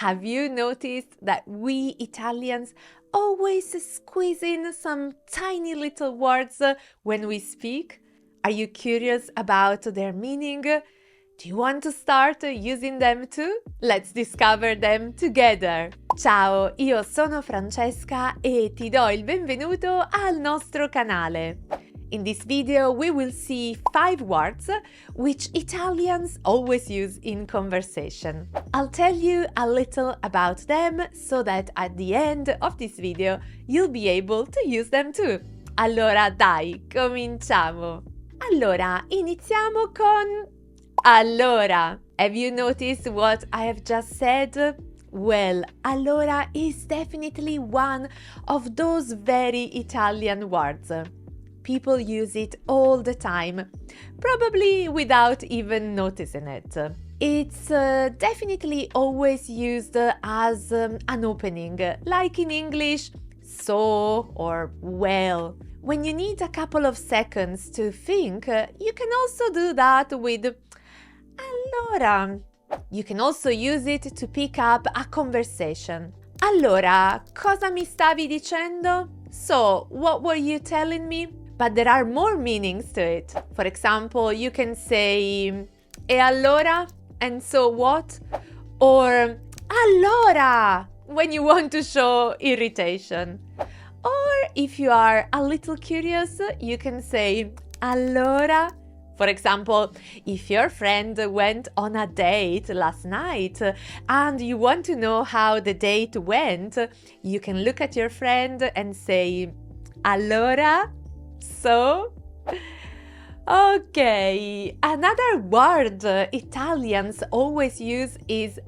Have you noticed that we Italians always squeeze in some tiny little words when we speak? Are you curious about their meaning? Do you want to start using them too? Let's discover them together! Ciao, io sono Francesca e ti do il benvenuto al nostro canale. In this video we will see 5 words which Italians always use in conversation. I'll tell you a little about them so that at the end of this video you'll be able to use them too. Allora dai, cominciamo! Allora, iniziamo con Allora. Have you noticed what I have just said? Well, allora is definitely one of those very Italian words. People use it all the time, probably without even noticing it. It's definitely always used as an opening, like in English, so or well. When you need a couple of seconds to think, you can also do that with Allora. You can also use it to pick up a conversation. Allora, cosa mi stavi dicendo? So, what were you telling me? But there are more meanings to it. For example, you can say E allora? And so what? Or Allora! When you want to show irritation. Or if you are a little curious, you can say Allora. For example, if your friend went on a date last night and you want to know how the date went, you can look at your friend and say Allora? So? Okay, another word Italians always use is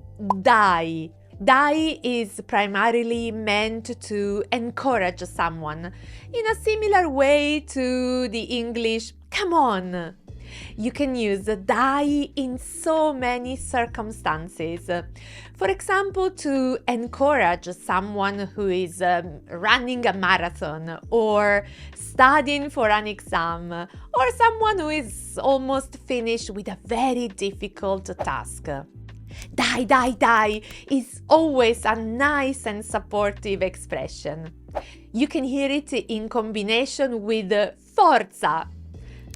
dai. Dai is primarily meant to encourage someone in a similar way to the English come on. You can use dai in so many circumstances. For example, to encourage someone who is running a marathon or studying for an exam, or someone who is almost finished with a very difficult task. Dai is always a nice and supportive expression. You can hear it in combination with forza.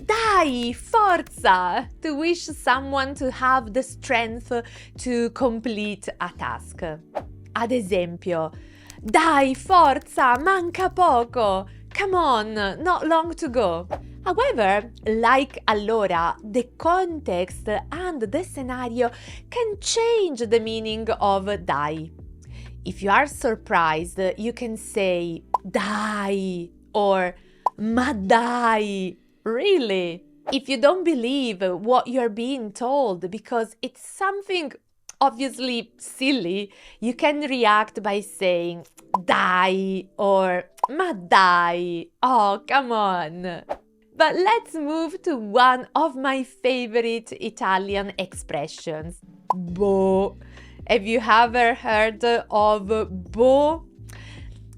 Dai, forza! To wish someone to have the strength to complete a task. Ad esempio, dai, forza, manca poco! Come on, not long to go. However, like allora, the context and the scenario can change the meaning of dai. If you are surprised, you can say dai or ma dai. Really? If you don't believe what you're being told because it's something obviously silly, you can react by saying dai or ma dai. Oh, come on. But let's move to one of my favorite Italian expressions, boh. Have you ever heard of boh?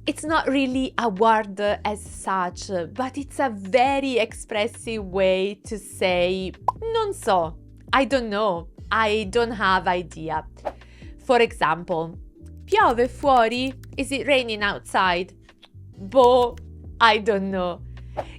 It's not really a word as such, but it's a very expressive way to say non so, I don't know, I don't have idea. For example, piove fuori? Is it raining outside? Boh, I don't know.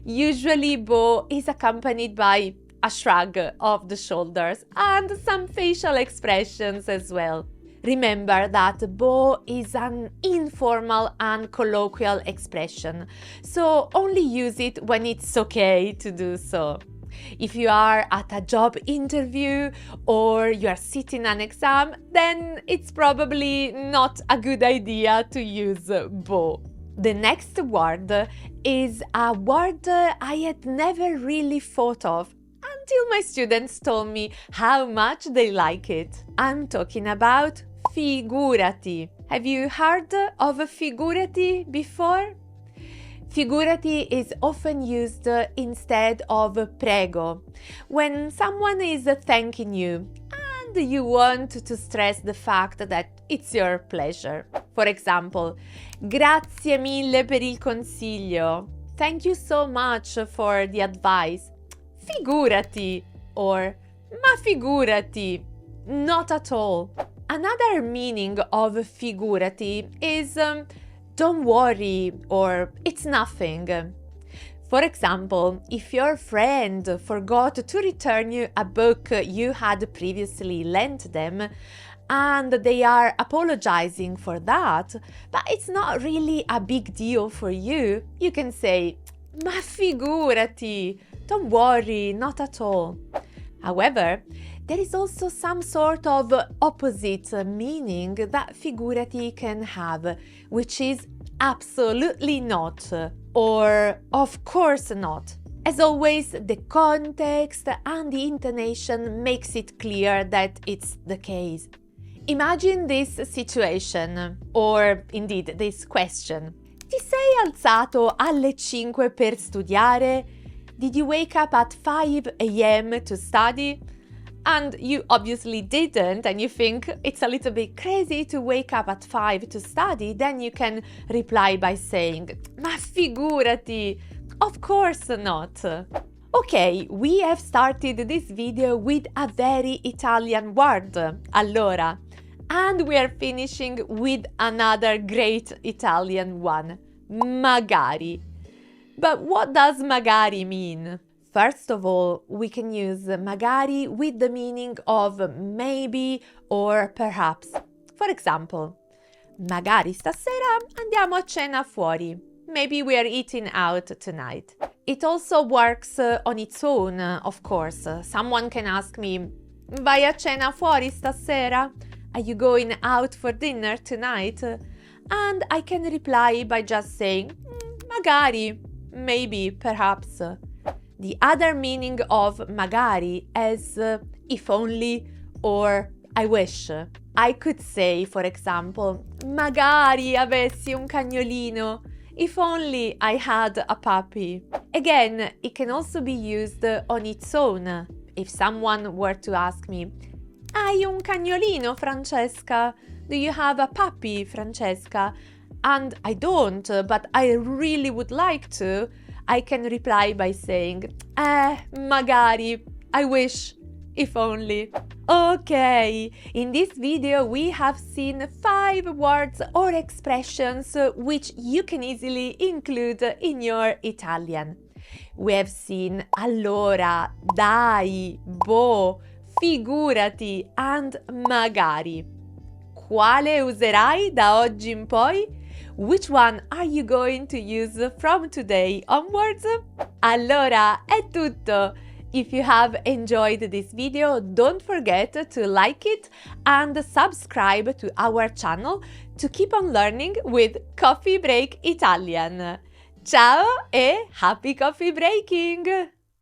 Usually boh is accompanied by a shrug of the shoulders and some facial expressions as well. Remember that boh is an informal and colloquial expression, so only use it when it's okay to do so. If you are at a job interview or you are sitting an exam, then it's probably not a good idea to use boh. The next word is a word I had never really thought of until my students told me how much they like it. I'm talking about figurati. Have you heard of figurati before? Figurati is often used instead of prego when someone is thanking you and you want to stress the fact that it's your pleasure. For example, grazie mille per il consiglio. Thank you so much for the advice. Figurati or ma figurati. Not at all. Another meaning of figurati is don't worry or it's nothing. For example, if your friend forgot to return you a book you had previously lent them, and they are apologizing for that, but it's not really a big deal for you, you can say, ma figurati, don't worry, not at all. However, there is also some sort of opposite meaning that figurati can have, which is absolutely not, or of course not. As always, the context and the intonation makes it clear that it's the case. Imagine this situation, or indeed this question. Ti sei alzato alle 5 per studiare? Did you wake up at 5 a.m. to study? And you obviously didn't, and you think it's a little bit crazy to wake up at 5 to study, then you can reply by saying, ma figurati, of course not. Okay, we have started this video with a very Italian word, allora, and we are finishing with another great Italian one, magari. But what does magari mean? First of all, we can use magari with the meaning of maybe or perhaps. For example, magari stasera andiamo a cena fuori. Maybe we are eating out tonight. It also works on its own, of course. Someone can ask me, vai a cena fuori stasera? Are you going out for dinner tonight? And I can reply by just saying, magari, maybe, perhaps. The other meaning of magari is if only or I wish. I could say, for example, magari avessi un cagnolino. If only I had a puppy. Again, it can also be used on its own. If someone were to ask me, hai un cagnolino, Francesca? Do you have a puppy, Francesca? And I don't, but I really would like to. I can reply by saying, magari, I wish, if only. Okay, in this video we have seen 5 words or expressions which you can easily include in your Italian. We have seen allora, dai, boh, figurati and magari. Quale userai da oggi in poi? Which one are you going to use from today onwards? Allora, è tutto! If you have enjoyed this video, don't forget to like it and subscribe to our channel to keep on learning with Coffee Break Italian. Ciao e happy coffee breaking!